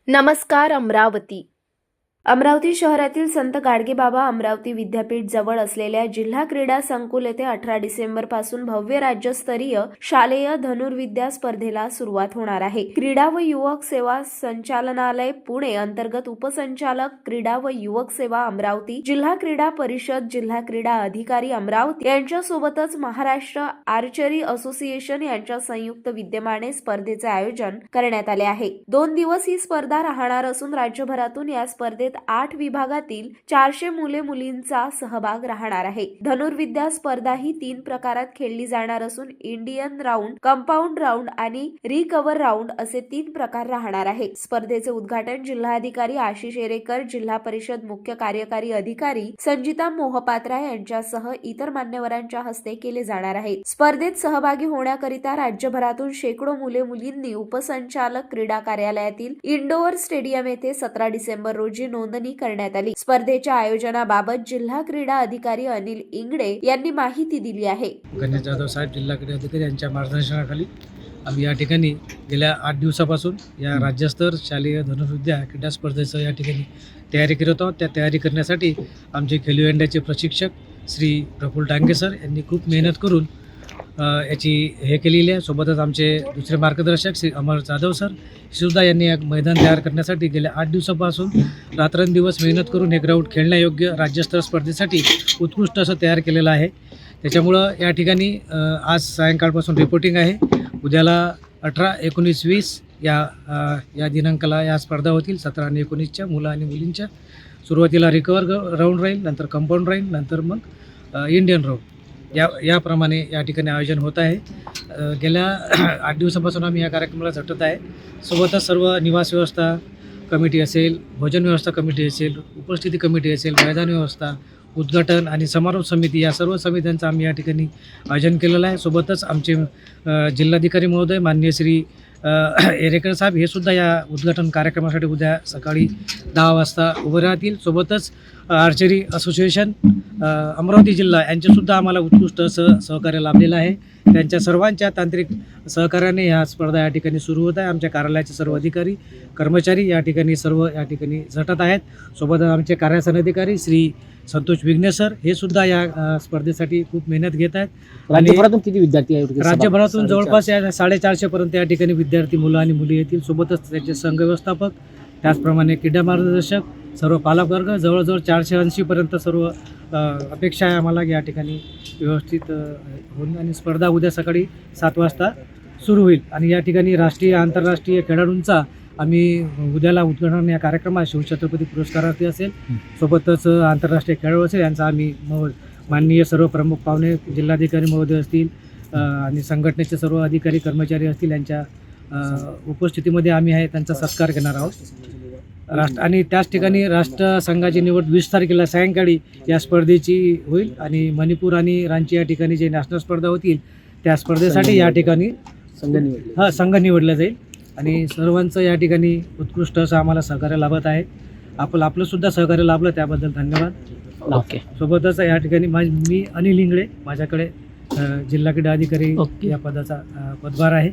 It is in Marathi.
नमस्कार अमरावती शहरातील संत गाडगेबाबा अमरावती विद्यापीठ जवळ असलेल्या जिल्हा क्रीडा संकुल येथे 18 डिसेंबर पासून भव्य राज्यस्तरीय शालेय धनुर्विद्या स्पर्धेला सुरुवात होणार आहे। क्रीडा व युवक सेवा संचालनालय पुणे अंतर्गत उपसंचालक क्रीडा व युवक सेवा अमरावती, जिल्हा क्रीडा परिषद, जिल्हा क्रीडा अधिकारी अमरावती यांच्यासोबतच महाराष्ट्र आर्चरी असोसिएशन यांच्या संयुक्त विद्यमाने स्पर्धेचे आयोजन करण्यात आले आहे। 2 दिवस ही स्पर्धा राहणार असून राज्यभरातून या स्पर्धेत 8 विभागातील 400 मुले-मुलींचा सहभाग राहणार आहे। धनुर्विद्या स्पर्धा ही 3 प्रकारात खेळली जाणार असून इंडियन राऊंड, कंपाऊंड राऊंड आणि रिकव्हर राऊंड असे 3 प्रकार राहणार आहे। स्पर्धेचे उद्घाटन जिल्हाधिकारी आशिष एरेकर, जिल्हा परिषद मुख्य कार्यकारी अधिकारी संजिता मोहपात्रा यांच्यासह इतर मान्यवरांच्या हस्ते केले जाणार आहे। स्पर्धेत सहभागी होण्याकरिता राज्यभरातून शेकडो मुले-मुलींनी उपसंचालक क्रीडा कार्यालयातील इंडोअर स्टेडियम येथे 17 डिसेंबर रोजी नोंदणी करण्यात आली। स्पर्धेच्या आयोजनाबाबत जिल्हा क्रीडा अधिकारी अनिल इंगडे यांनी माहिती दिली आहे। गणेश जाधव साहेब, जिल्हा क्रीडा अधिकारी यांच्या मार्गदर्शनाखाली आम्ही या ठिकाणी गेल्या 8 दिवसापासून या राज्यस्तर शालेय धनुर्विद्या क्रीडा स्पर्धेचं या ठिकाणी तयारी करत आहोत। त्या तयारी करण्यासाठी आमचे खेलो इंडियाचे प्रशिक्षक श्री प्रफुल्ल डांगे सर यांनी खूप मेहनत करून याची हे केलेली आहे। सोबतच आमचे दुसरे मार्गदर्शक श्री अमर जाधव सर सुद्धा यांनी एक मैदान तयार करण्यासाठी गेल्या 8 दिवसापासून रात्रंदिवस मेहनत करून हे ग्राउंड खेळण्यायोग्य राज्यस्तर स्पर्धेसाठी उत्कृष्ट असं तयार केलेलं आहे। त्याच्यामुळं या ठिकाणी आज सायंकाळपासून रिपोर्टिंग आहे। उद्याला 18, 19, 20 या दिनांकाला या स्पर्धा होतील। 17 आणि 19च्या मुलं आणि मुलींच्या। सुरुवातीला रिकव्हर राऊंड राहील, नंतर कंपाऊंड राहील, नंतर मग इंडियन राऊंड याप्रमाणे या ठिकाणी आयोजन होत आहे। गेल्या 8 दिवसापासून आम्ही या कार्यक्रमाला झटत आहे। सोबतच सर्व निवास व्यवस्था कमिटी असेल, भोजन व्यवस्था कमिटी असेल, उपस्थिती कमिटी असेल, मैदान व्यवस्था, उद्घाटन आणि समारोप समिती या सर्व समित्यांचं आम्ही या ठिकाणी आयोजन केलेलं आहे। सोबतच आमचे जिल्हाधिकारी महोदय माननीय श्री एरेकर साहेब हे सुद्धा या उद्घाटन कार्यक्रमासाठी उद्या सकाळी 10 वाजता उभे राहतील। सोबतच आर्चरी असोसिएशन अमरावती जिल्हा यांचेसुद्धा आम्हाला उत्कृष्ट असं सहकार्य लाभलेलं आहे। त्यांच्या सर्वांच्या तांत्रिक सहकार्याने ह्या स्पर्धा या ठिकाणी सुरू होत आहे। आमच्या कार्यालयाचे सर्व अधिकारी कर्मचारी या ठिकाणी झटत आहेत। सोबतच आमचे कार्यासन अधिकारी श्री संतोष विघ्ने सर हे सुद्धा या स्पर्धेसाठी खूप मेहनत घेत आहेत। राज्यभरातून किती विद्यार्थी आहेत? राज्यभरातून जवळपास 450 पर्यंत या ठिकाणी विद्यार्थी, मुलं आणि मुली येतील। सोबतच त्याचे संघ व्यवस्थापक, त्याचप्रमाणे क्रीडा मार्गदर्शक, सर्व पालकवर्ग, जवळजवळ 480 पर्यंत सर्व अपेक्षा आहे आम्हाला या ठिकाणी व्यवस्थित होईल। आणि स्पर्धा उद्या सकाळी 7 वाजता सुरू होईल। आणि या ठिकाणी राष्ट्रीय आंतरराष्ट्रीय खेळाडूंचा आम्ही उद्याला उद्घाटन या कार्यक्रमात शिवछत्रपती पुरस्कारार्थी असेल, सोबतच आंतरराष्ट्रीय खेळाडू असेल यांचा आम्ही माननीय सर्व प्रमुख पाहुणे जिल्हाधिकारी महोदय असतील आणि संघटनेचे सर्व अधिकारी कर्मचारी असतील यांच्या उपस्थितीमध्ये आम्ही त्यांचा सत्कार घेणार आहोत। आणि त्याच ठिकाणी राष्ट्रसंघाची निवड 20 तारखेला सायंकाळी या स्पर्धेची होईल। आणि मणिपूर आणि रांची या ठिकाणी जे नॅशनल स्पर्धा होतील त्या स्पर्धेसाठी या ठिकाणी संघ निवडला जाईल। आणि सर्वांचं या ठिकाणी उत्कृष्ट असं आम्हाला सहकार्य लाभत आहे। आपलं सुद्धा सहकार्य लाभलं त्याबद्दल धन्यवाद। ओके। सोबतच या ठिकाणी मी अनिल इंगळे, माझ्याकडे जिल्हा क्रीडा अधिकारी या पदाचा पदभार आहे।